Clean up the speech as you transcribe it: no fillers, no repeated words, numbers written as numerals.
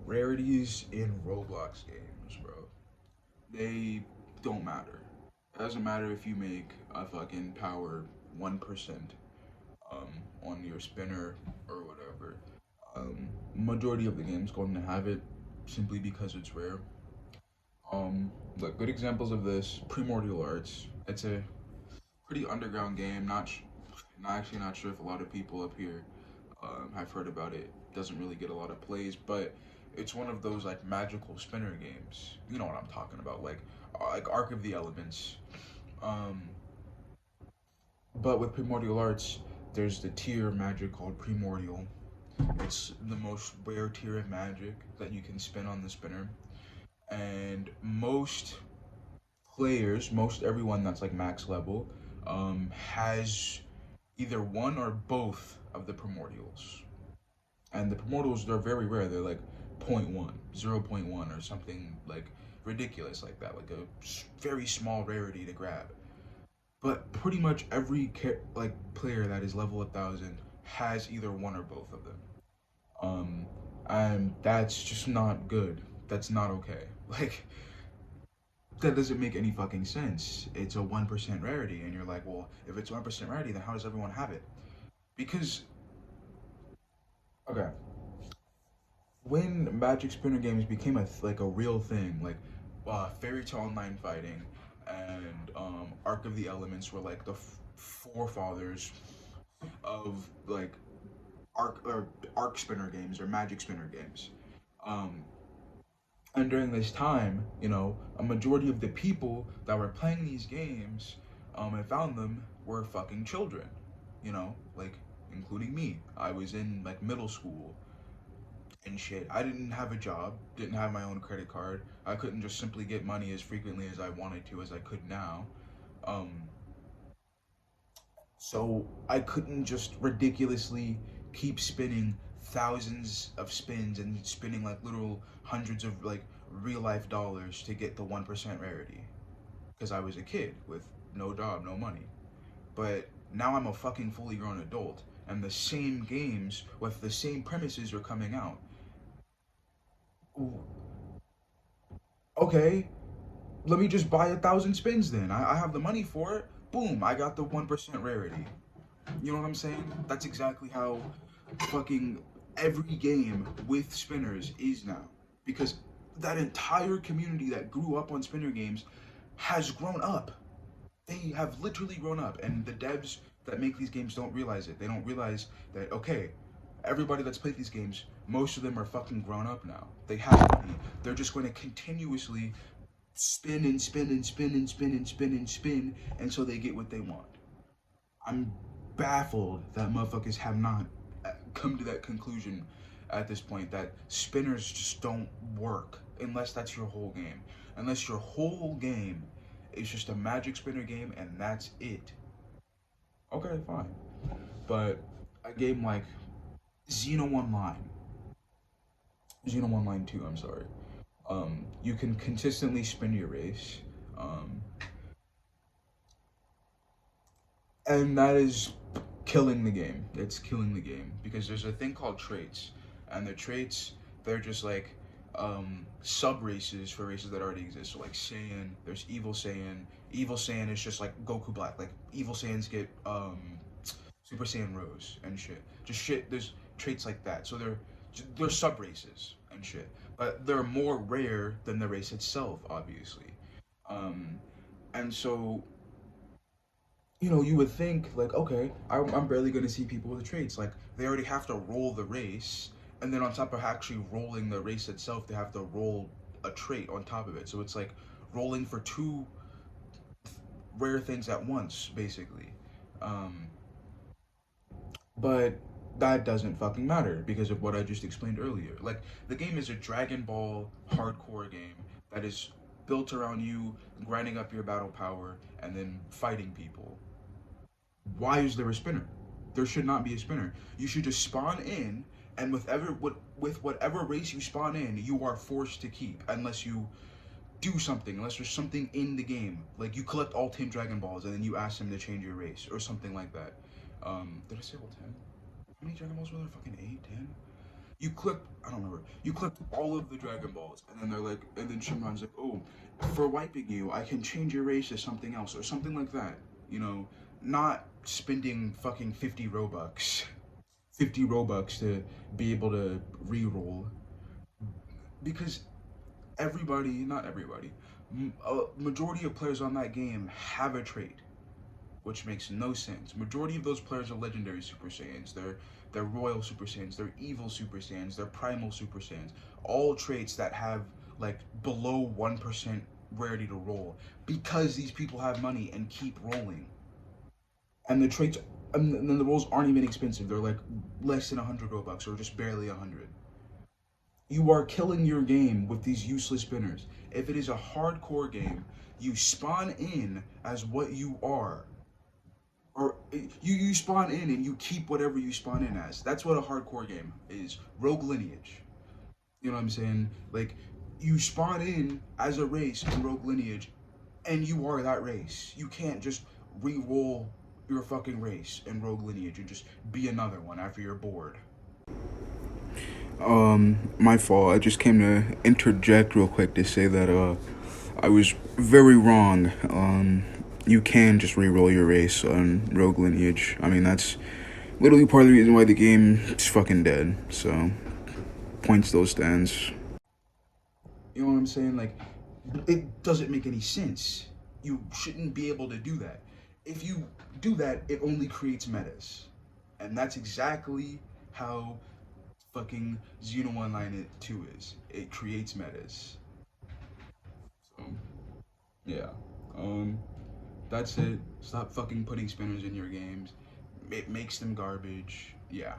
Rarities in Roblox games, bro. They don't matter. It doesn't matter if you make a fucking power 1% on your spinner or whatever. Majority of the game's going to have it simply because it's rare. Like good examples of this, Primordial Arts. It's a pretty underground game. Not sure if a lot of people up here have heard about it. Doesn't really get a lot of plays, but it's one of those like magical spinner games. You know what I'm talking about, like Arc of the Elements. Um, but with Primordial Arts, there's the tier of magic called Primordial. It's the most rare tier of magic that you can spin on the spinner, and most everyone that's like max level, has either one or both of the primordials. And the primordials, they're very rare. They're like point 0.1, 0.1, or something like ridiculous like that, like a very small rarity to grab. But pretty much every like player that is level 1,000 has either one or both of them. Um, and that's just not good. That's not okay. Like that doesn't make any fucking sense. It's a 1% rarity, and you're like, well, if it's 1% rarity, then how does everyone have it? Because okay, when Magic Spinner games became like a real thing, like Fairy Tale Online Fighting and Arc of the Elements were like the forefathers of like arc spinner games or Magic Spinner games. Um, and during this time, a majority of the people that were playing these games, and found them were fucking children, like including me. I was in like middle school and shit. I didn't have a job, didn't have my own credit card. I couldn't just simply get money as frequently as I wanted to as I could now. Um, so I couldn't just ridiculously keep spinning thousands of spins and spinning like literal hundreds of like real life dollars to get the 1% rarity because I was a kid with no job, no money. But now I'm a fucking fully grown adult and the same games with the same premises are coming out. Okay, let me just buy 1,000 spins then. I have the money for it. Boom, I got the 1% rarity. You know what I'm saying? That's exactly how fucking every game with spinners is now. Because that entire community that grew up on spinner games has grown up. They have literally grown up. And the devs that make these games don't realize it. They don't realize that, okay, everybody that's played these games, most of them are fucking grown up now. They have to be. They're just going to continuously spin and spin and spin and spin and spin and spin until they get what they want. I'm baffled that motherfuckers have not come to that conclusion at this point that spinners just don't work unless that's your whole game. Unless your whole game is just a magic spinner game and that's it. Okay, fine. But a game like Xeno Online, Xeno Online 2, I'm sorry. You can consistently spin your race. Um, and that is killing the game. It's killing the game because there's a thing called traits, and the traits, they're just like sub races for races that already exist. So like Saiyan, there's Evil Saiyan. Evil Saiyan is just like Goku Black. Like Evil Saiyans get Super Saiyan Rose and shit. Just shit. There's traits like that. So they're sub races and shit, but they're more rare than the race itself, obviously. Um, and so you would think like, okay, I'm barely going to see people with traits. Like they already have to roll the race, and then on top of actually rolling the race itself, they have to roll a trait on top of it. So it's like rolling for two rare things at once, basically. Um, but that doesn't fucking matter because of what I just explained earlier. Like the game is a Dragon Ball hardcore game that is built around you grinding up your battle power and then fighting people. Why is there a spinner? There should not be a spinner. You should just spawn in, and with whatever race you spawn in, you are forced to keep unless you do something, unless there's something in the game, like you collect all 10 Dragon Balls and then you ask them to change your race or something like that. Did I say all 10? How many Dragon Balls were there? Fucking 8, 10? You click, I don't remember. You clicked all of the Dragon Balls, and then they're like, and then Shenron's like, oh, for wiping you, I can change your race to something else or something like that. You know, not spending fucking 50 Robux, 50 Robux to be able to re-roll because everybody, not everybody, a majority of players on that game have a trait, which makes no sense. Majority of those players are legendary Super Saiyans. They're royal Super Saiyans. They're evil Super Saiyans. They're primal Super Saiyans. All traits that have like below 1% rarity to roll because these people have money and keep rolling. And the traits, and then the rolls aren't even expensive. They're like less than 100 Robux or just barely 100. You are killing your game with these useless spinners. If it is a hardcore game, you spawn in as what you are, or you spawn in and you keep whatever you spawn in as. That's what a hardcore game is. Rogue Lineage. You know what I'm saying? Like you spawn in as a race in Rogue Lineage, and you are that race. You can't just re-roll your fucking race in Rogue Lineage and just be another one after you're bored. My fault. I just came to interject real quick to say that I was very wrong. You can just re-roll your race on Rogue Lineage. I mean, that's literally part of the reason why the game is fucking dead. So, points still stands. You know what I'm saying? Like, it doesn't make any sense. You shouldn't be able to do that. If you do that, it only creates metas. And that's exactly how fucking Xeno Online 2 is. It creates metas. So, yeah. Um, that's it. Stop fucking putting spinners in your games. It makes them garbage. Yeah.